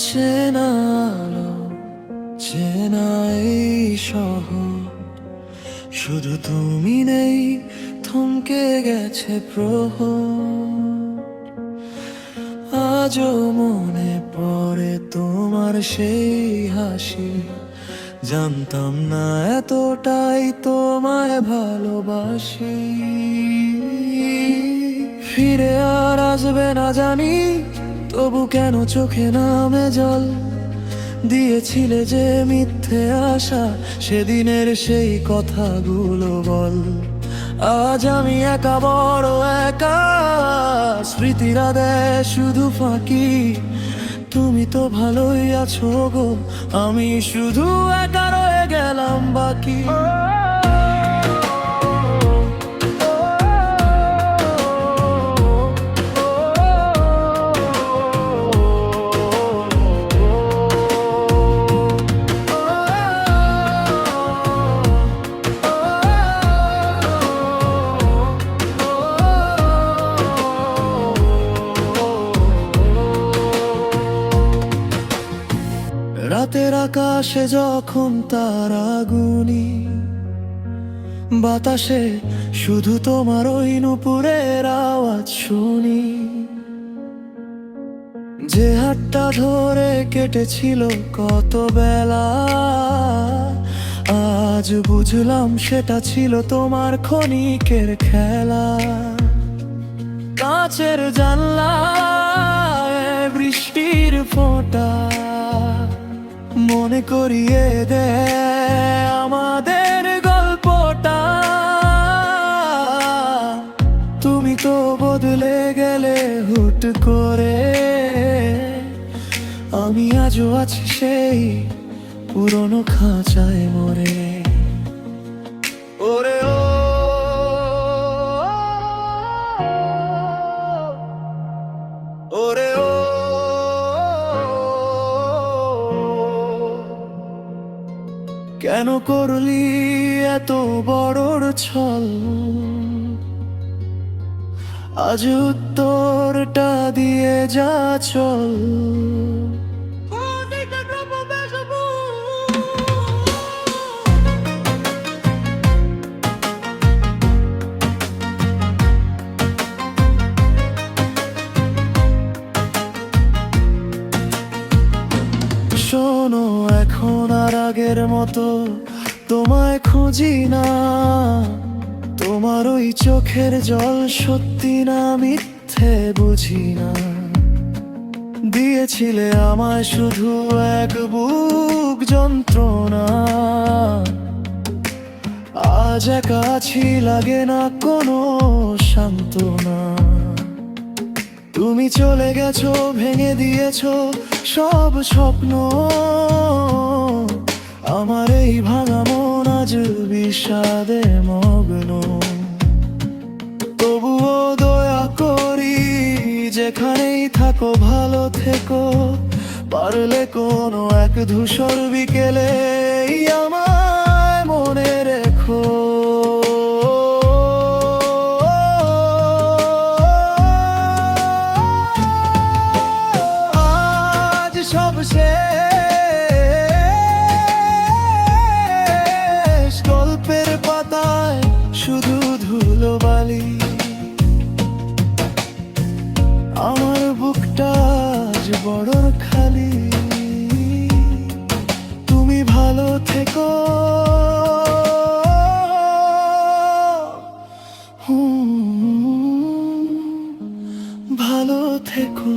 চেনা আলো, চেনা এই শহর, শুধু তুমি নেই, থমকে গেছে প্রহর। আজও মনে পড়ে তোমার সেই হাসি, জানতাম না এতটাই তোমায় ভালোবাসি। ফিরে আর আসবে না জানি, তবু কেন চোখে নামে জল। দিয়েছিলে যে মিথ্যে আশা, সেদিনের সেই কথাগুলো বল। আজ আমি একা, বড় একা, স্মৃতিরা দেয় শুধু ফাঁকি। তুমি তো ভালোই আছো গো, আমি শুধু একা রয়ে গেলাম বাকি। রাতের আকাশে যখন তারা গুনি, বাতাসে শুধু তোমার ওই নুপুরের আওয়াজ শুনি। যে হাতটা ধরে কেটেছিল কত বেলা, আজ বুঝলাম সেটা ছিল তোমার ক্ষণিকের খেলা। কাঁচের জানলায় বৃষ্টির ফোঁটা মনে করিয়ে দেয় আমাদের গল্পটা। তুমি তো বদলে গেলে হুট করে, আমি আজও আছি সেই পুরনো খাঁচায় মরে। ওরে ও, ওরে ও, কেন করলি এত বড়র ছল? আজ উত্তরটা দিয়ে যা চল। শোনো, এখন আর আগের মতো তোমায় খুঁজি না। তোমার ওই চোখের জল সত্যি না মিথ্যে বুঝি না। দিয়েছিলে আমায় শুধু এক বুক যন্ত্রণা। আজ একা আছি, লাগে না কোনো সান্ত্বনা। তুমি চলে গেছো, ভেঙে দিয়েছো সব স্বপ্ন। আমার এই ভাঙা মন আজ বিষাদে মগ্ন। তবুও দয়া করি, যেখানেই থাকো ভালো থেকো। পারলে কোনো এক ধূসর বিকেলে আমায় মনে রেখো। আজ সব শেষ, গল্পের পাতায় শুধু ধুলোবালি। আমার বুকটা আজ বড় খালি। তুমি ভালো থেকো, ভালো থেকো।